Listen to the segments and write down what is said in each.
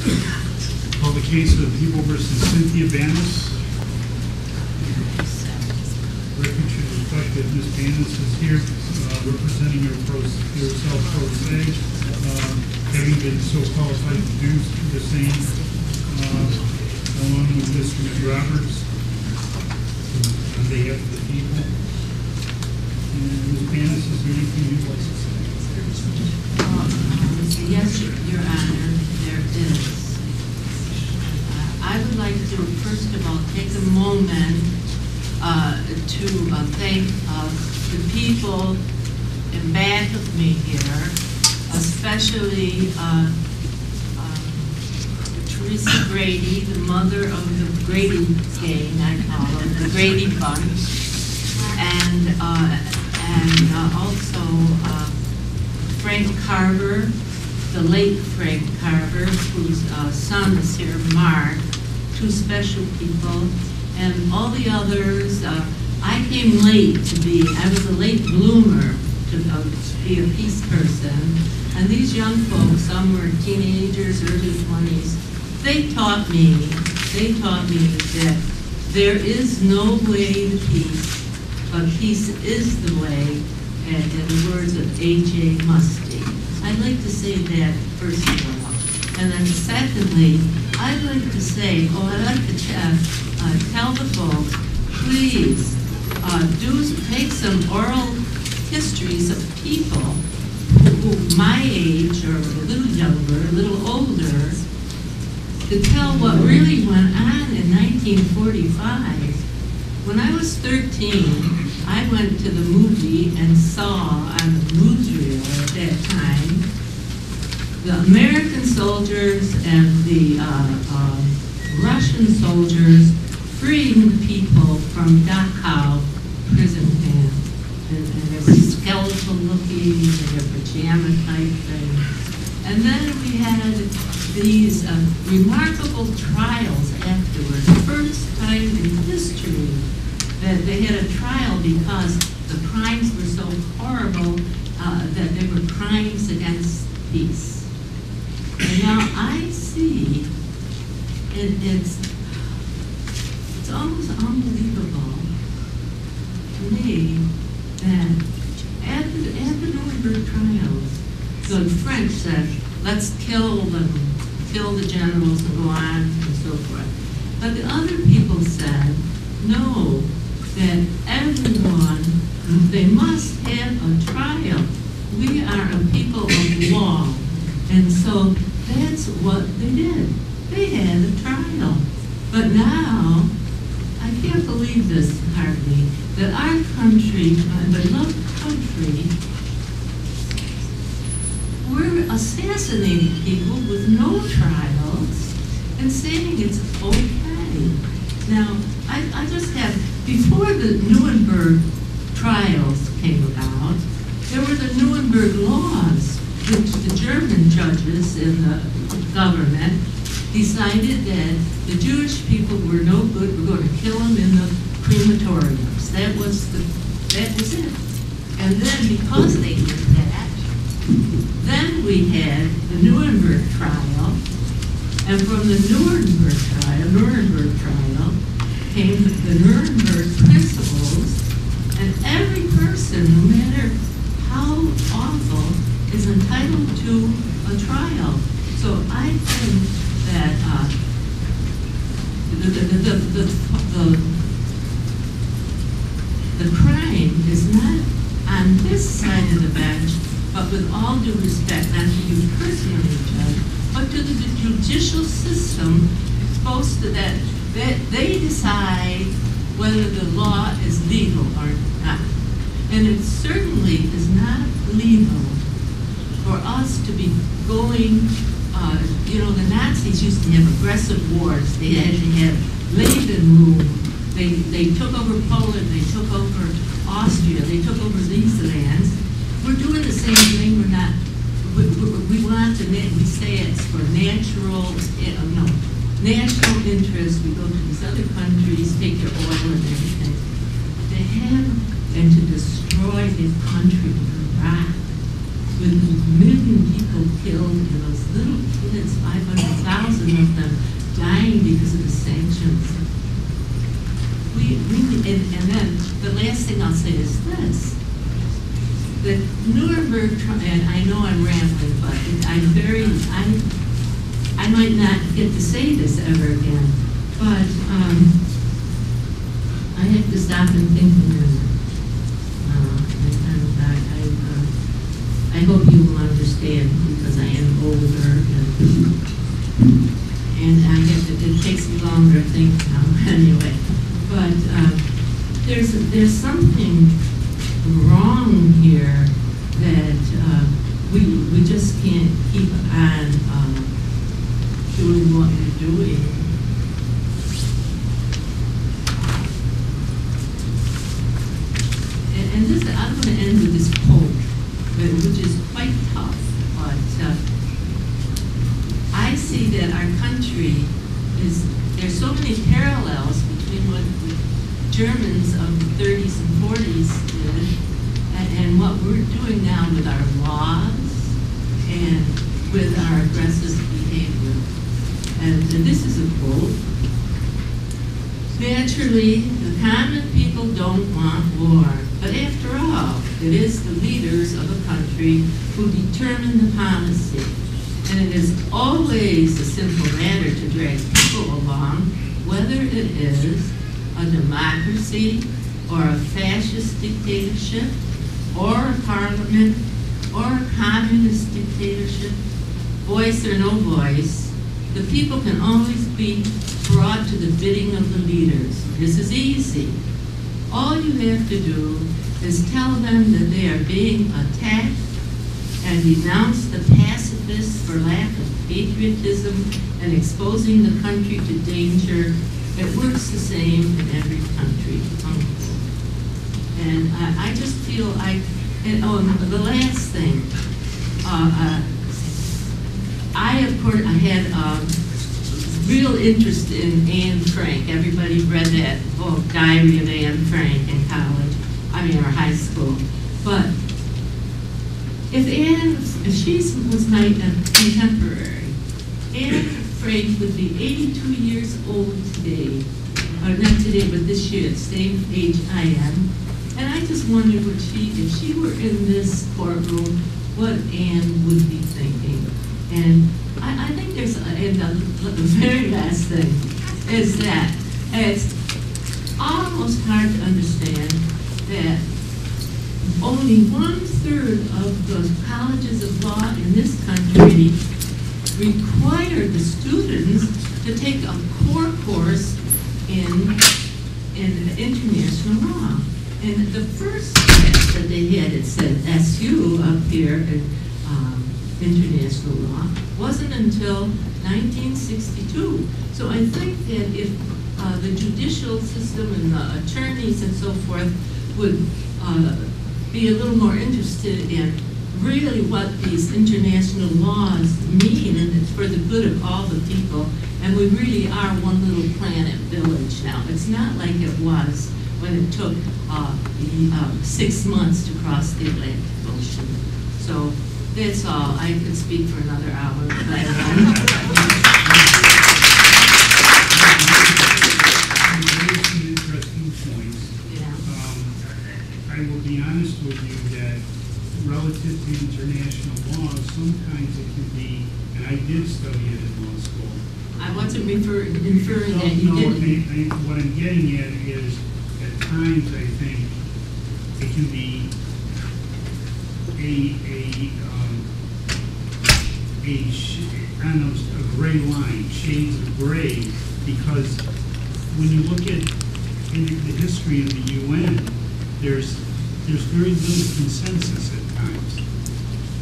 Call the case of People versus Cynthia Banas. Record should reflect that Ms. Banas is here representing yourself pro se, having been so qualified to do the same, along with Mr. Roberts, on behalf of the people. And Ms. Banas, is there anything you'd like to say? Yes, Your Honor, there is. I would like to, first of all, take a moment to thank the people in back of me here, especially Teresa Grady, the mother of the Grady gang, I call them, the Grady Bunch, and also Frank Carver, the late Frank Carver, whose son is here, Mark, two special people, and all the others. I came late I was a late bloomer to be a peace person, and these young folks, some were teenagers, early 20s, they taught me that there is no way to peace, but peace is the way, in the words of A.J. Musty. I'd like to say that first of all. And then secondly, I'd like to say, I'd like to tell the folks, please, take some oral histories of people who my age or a little younger, a little older, to tell what really went on in 1945. When I was 13, I went to the movie and saw on the newsreel at that time the American soldiers and the Russian soldiers freeing people from Dachau prison camp. And they were skeletal looking, and their pajama type thing. And then we had these remarkable trials afterwards. First time in history that they had a trial because the crimes were so horrible that they were crimes against peace. And now I see, it's almost unbelievable to me that at the Nuremberg trials, the French said, let's kill them, kill the generals and go on and so forth. But the other people said, no, that everyone, they must have a trial. We are a people of law. And so that's what they did. They had a trial. But now, I can't believe this hardly, that our country, my beloved country, we're assassinating people with no trials and saying it's okay. Now, I just have, before the Nuremberg trials came about, there were the Nuremberg laws, which the German judges in the government decided that the Jewish people were no good, we're going to kill them in the crematoriums. That was it. And then because they did that, then we had the Nuremberg trial, and from the Nuremberg trial came the Nuremberg principles, and every person, no matter how awful, is entitled to a trial. So I think that the crime is not on this side of the bench, but with all due respect, not to you personally, Judge, but to the judicial system exposed to that they decide whether the law is legal or not. And it certainly is not legal for us to be going, the Nazis used to have aggressive wars. They actually had Lebensraum. They took over Poland, they took over Austria, they took over these lands. We're doing the same thing. We're not, we want to, we say it's for national interest. We go to these other countries, take their oil and everything. To have and to destroy this country, Iraq, with a million people killed and those little kids, 500,000 and I know I'm rambling, but I might not get to say this ever again, but I have to stop and think a minute. I hope you will understand, because I am older, and it takes me longer to think now anyway. But there's something wrong here that we just can't keep on doing what we're doing. And this, I'm going to end with this quote, which is quite tough, but I see that our country there's so many parallels between what the Germans of the 30s and 40s did and what we're doing now with our laws and with our aggressive behavior. And this is a quote. Naturally, the common people don't want war, but after all, it is the leaders of a country who determine the policy. And it is always a simple matter to drag people along, whether it is a democracy or a fascist dictatorship or a parliament or a communist dictatorship, voice or no voice, the people can always be brought to the bidding of the leaders. This is easy. All you have to do is tell them that they are being attacked and denounce the pacifists for lack of patriotism and exposing the country to danger. It works the same in every country. And I just feel like, and the last thing, I had real interest in Anne Frank. Everybody read that book, Diary of Anne Frank, in college, or high school. But if she was my contemporary, Anne Frank would be 82 years old today. Or not today, but this year, at the same age I am. And I just wondered if she were in this courtroom, what Anne would be thinking. And I think there's, and the very last thing is that it's almost hard to understand that only 1/3 of the colleges of law in this country require the students to take a core course in international law. And the first class that they had, it said SU up here in international law, wasn't until 1962. So I think that if the judicial system and the attorneys and so forth would be a little more interested in really what these international laws mean, and it's for the good of all the people, and we really are one little planet village now. It's not like it was when it took 6 months to cross the Atlantic Ocean. So that's all. I could speak for another hour, but I won't. Some interesting points. Yeah. I will be honest with you that relative to international law, sometimes it can be, and I did study it in law school. I wasn't inferring that you didn't. What I'm getting at is, at times I think it can be a gray line, shades of gray, because when you look at in the history of the UN, there's very little consensus at times,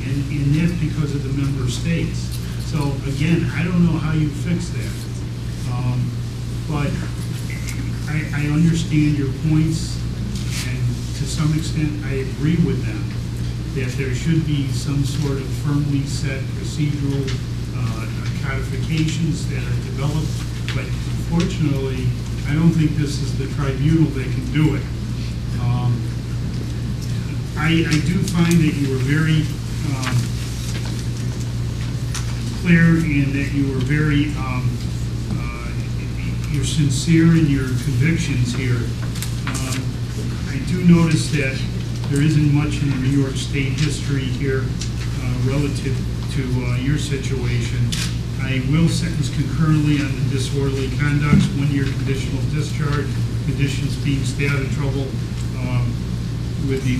and that's because of the member states. So again, I don't know how you fix that, but I understand your points, and to some extent I agree with them, that there should be some sort of firmly set procedural codifications that are developed, but unfortunately, I don't think this is the tribunal that can do it. I do find that you were very clear and that you were very, you're sincere in your convictions here. I do notice that there isn't much in the New York State history here relative to your situation. I will sentence concurrently on the disorderly conduct, 1-year conditional discharge, conditions being stay out of trouble with the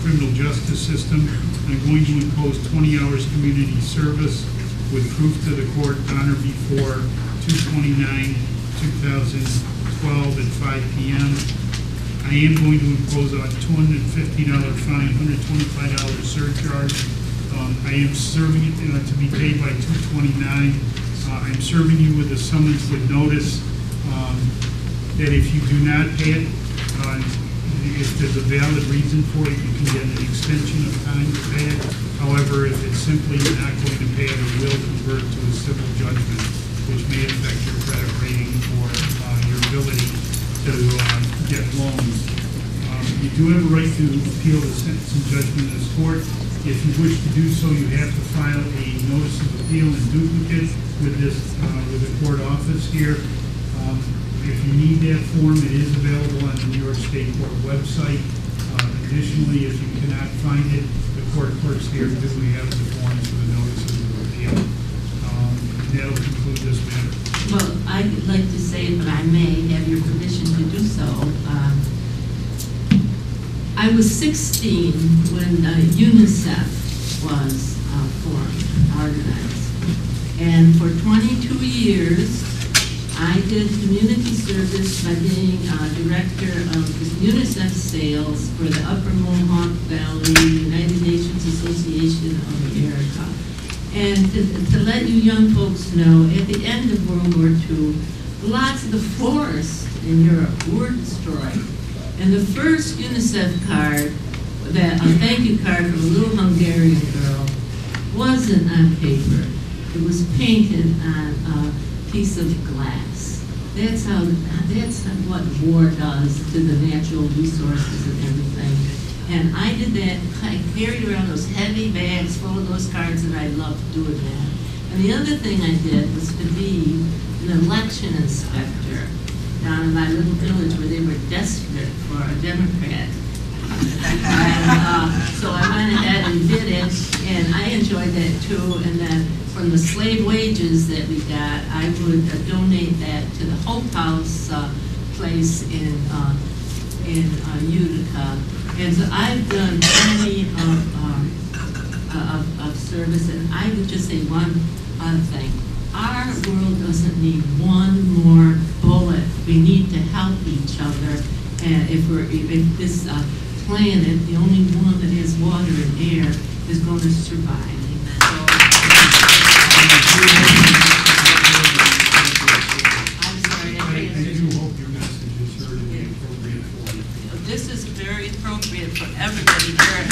criminal justice system. I'm going to impose 20 hours community service with proof to the court on or before 2/29/2012 at 5 p.m. I am going to impose a $250 fine, $125 surcharge. I am serving it to be paid by 2/29. I'm serving you with a summons with notice that if you do not pay it, if there's a valid reason for it, you can get an extension of time to pay it. However, if it's simply you're not going to pay it, it will convert to a civil judgment, which may affect your credit rating or your ability to get loans. You do have a right to appeal the sentence and judgment in this court. If you wish to do so, you have to file a notice of appeal in duplicate with the court office here. If you need that form, it is available on the New York State Court website. Additionally, if you cannot find it, the court clerks here do have the forms for the notices of appeal. That'll conclude this matter. Well, I'd like to say, if I may have your permission to do so, I was 16 when UNICEF was formed, organized. And for 22 years, I did community service by being director of the UNICEF sales for the Upper Mohawk Valley United Nations Association of America. And to let you young folks know, at the end of World War II, lots of the forests in Europe were destroyed. And the first UNICEF card, a thank you card from a little Hungarian girl, wasn't on paper. It was painted on a piece of glass. That's what war does to the natural resources and everything. And I did that. I carried around those heavy bags full of those cards, and I loved doing that. And the other thing I did was to be an election inspector down in my little village where they were desperate for a Democrat. And so I went ahead and did it, and I enjoyed that too. And then from the slave wages that we got, I would donate that to the Hope House place in Utica. And so I've done plenty of service, and I would just say one other thing. Our world doesn't need one more bullet. We need to help each other. And if this planet, the only one that has water and air, is going to survive. I'm sorry. I do hope your message is heard and appropriate for you. This is very appropriate for everybody here.